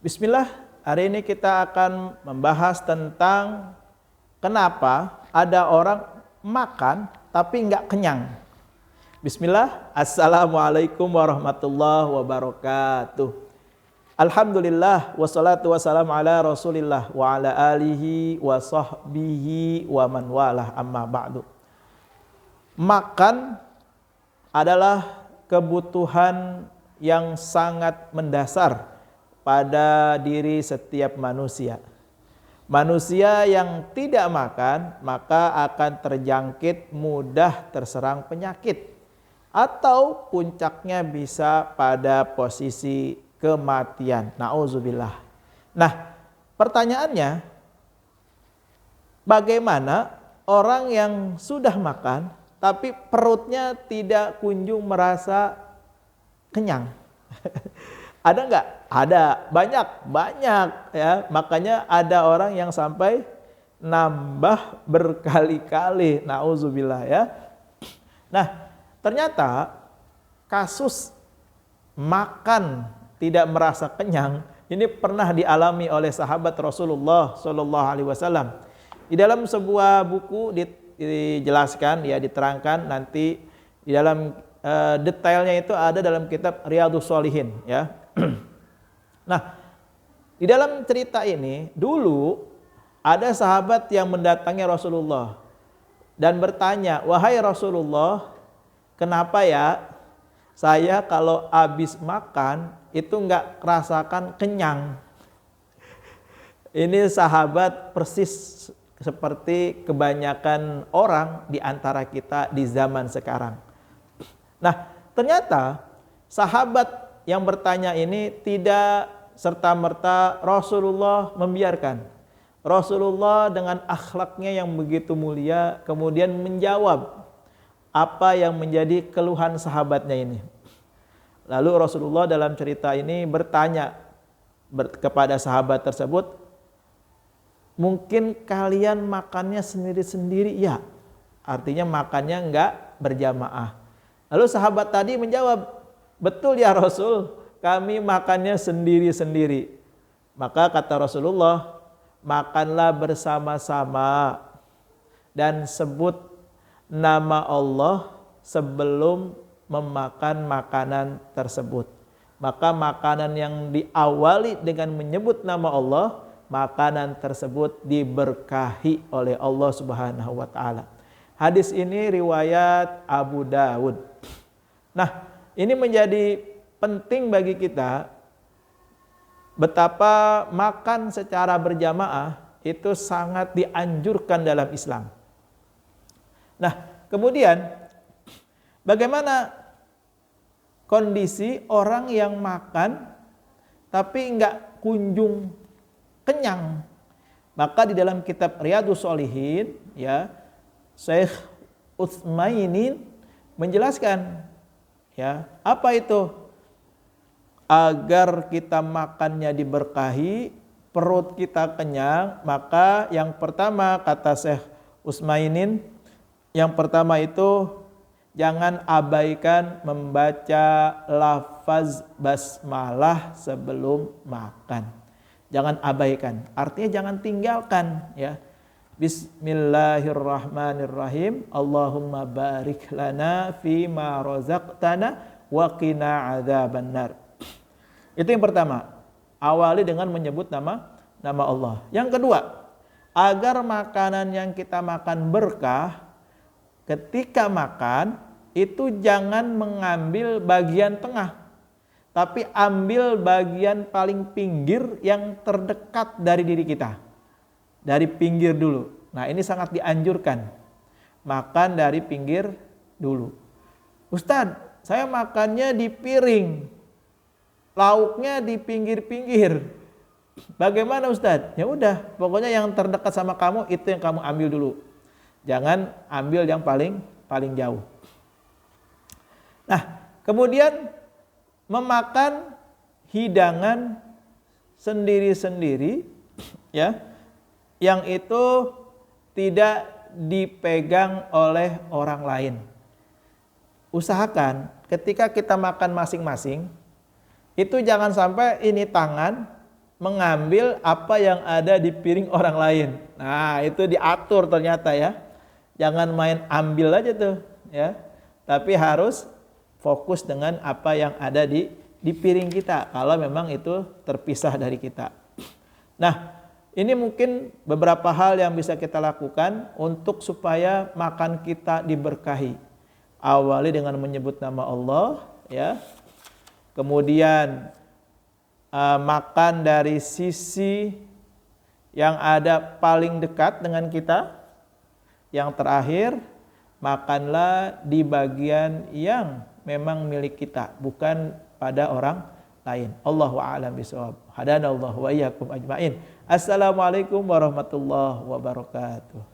Bismillah, hari ini kita akan membahas tentang kenapa ada orang makan tapi nggak kenyang. Bismillah, Assalamualaikum warahmatullahi wabarakatuh. Alhamdulillah, wassalatu wassalamu ala rasulillah wa ala alihi wa sahbihi wa man walah, amma ba'du. Makan adalah kebutuhan yang sangat mendasar pada diri setiap manusia. Manusia yang tidak makan maka akan terjangkit mudah terserang penyakit atau puncaknya bisa pada posisi kematian. Nauzubillah. Nah, pertanyaannya, bagaimana orang yang sudah makan tapi perutnya tidak kunjung merasa kenyang? Ada nggak? Ada, banyak ya. Makanya ada orang yang sampai nambah berkali-kali. Nauzubillah ya. Nah, ternyata kasus makan tidak merasa kenyang ini pernah dialami oleh sahabat Rasulullah Shallallahu Alaihi Wasallam. Di dalam sebuah buku dijelaskan, ya, diterangkan nanti di dalam detailnya itu ada dalam kitab Riyadhus Shalihin ya. Nah, di dalam cerita ini dulu ada sahabat yang mendatangi Rasulullah dan bertanya, "Wahai Rasulullah, kenapa ya saya kalau habis makan itu enggak rasakan kenyang?" Ini sahabat persis seperti kebanyakan orang di antara kita di zaman sekarang. Nah, ternyata sahabat yang bertanya ini tidak serta-merta Rasulullah membiarkan. Rasulullah dengan akhlaknya yang begitu mulia kemudian menjawab apa yang menjadi keluhan sahabatnya ini. Lalu Rasulullah dalam cerita ini bertanya kepada sahabat tersebut, "Mungkin kalian makannya sendiri-sendiri?" Ya, artinya makannya enggak berjamaah. Lalu sahabat tadi menjawab, "Betul ya Rasul, kami makannya sendiri-sendiri." Maka kata Rasulullah, "Makanlah bersama-sama dan sebut nama Allah sebelum memakan makanan tersebut." Maka makanan yang diawali dengan menyebut nama Allah, makanan tersebut diberkahi oleh Allah Subhanahu wa taala. Hadis ini riwayat Abu Dawud. Nah, ini menjadi penting bagi kita betapa makan secara berjamaah itu sangat dianjurkan dalam Islam. Nah, kemudian bagaimana kondisi orang yang makan tapi enggak kunjung kenyang? Maka di dalam kitab Riyadhus Shalihin ya, Syekh Utsmainin menjelaskan ya, apa itu? Agar kita makannya diberkahi, perut kita kenyang, maka yang pertama kata Syekh Utsmainin, yang pertama itu jangan abaikan membaca lafaz basmalah sebelum makan. Jangan abaikan, artinya jangan tinggalkan ya. Bismillahirrahmanirrahim. Allahumma barik lana fima razaqtana wa qina adzabannar. Itu yang pertama. Awali dengan menyebut nama Allah. Yang kedua, agar makanan yang kita makan berkah, ketika makan itu jangan mengambil bagian tengah, tapi ambil bagian paling pinggir yang terdekat dari diri kita. Dari pinggir dulu. Nah, ini sangat dianjurkan. Makan dari pinggir dulu. "Ustadz, saya makannya di piring. Lauknya di pinggir-pinggir. Bagaimana Ustadz?" Ya udah, pokoknya yang terdekat sama kamu itu yang kamu ambil dulu. Jangan ambil yang paling jauh. Nah, kemudian memakan hidangan sendiri-sendiri ya, yang itu tidak dipegang oleh orang lain. Usahakan ketika kita makan masing-masing, itu jangan sampai ini tangan mengambil apa yang ada di piring orang lain. Nah, itu diatur ternyata ya. Jangan main ambil aja tuh ya. Tapi harus fokus dengan apa yang ada di piring kita kalau memang itu terpisah dari kita. Nah, ini mungkin beberapa hal yang bisa kita lakukan untuk supaya makan kita diberkahi. Awali dengan menyebut nama Allah ya. Kemudian makan dari sisi yang ada paling dekat dengan kita. Yang terakhir, makanlah di bagian yang memang milik kita, bukan pada orang lain. Allahu a'lam bishawab. Hadanallahu wa iyyakum ajmain. Assalamualaikum warahmatullahi wabarakatuh.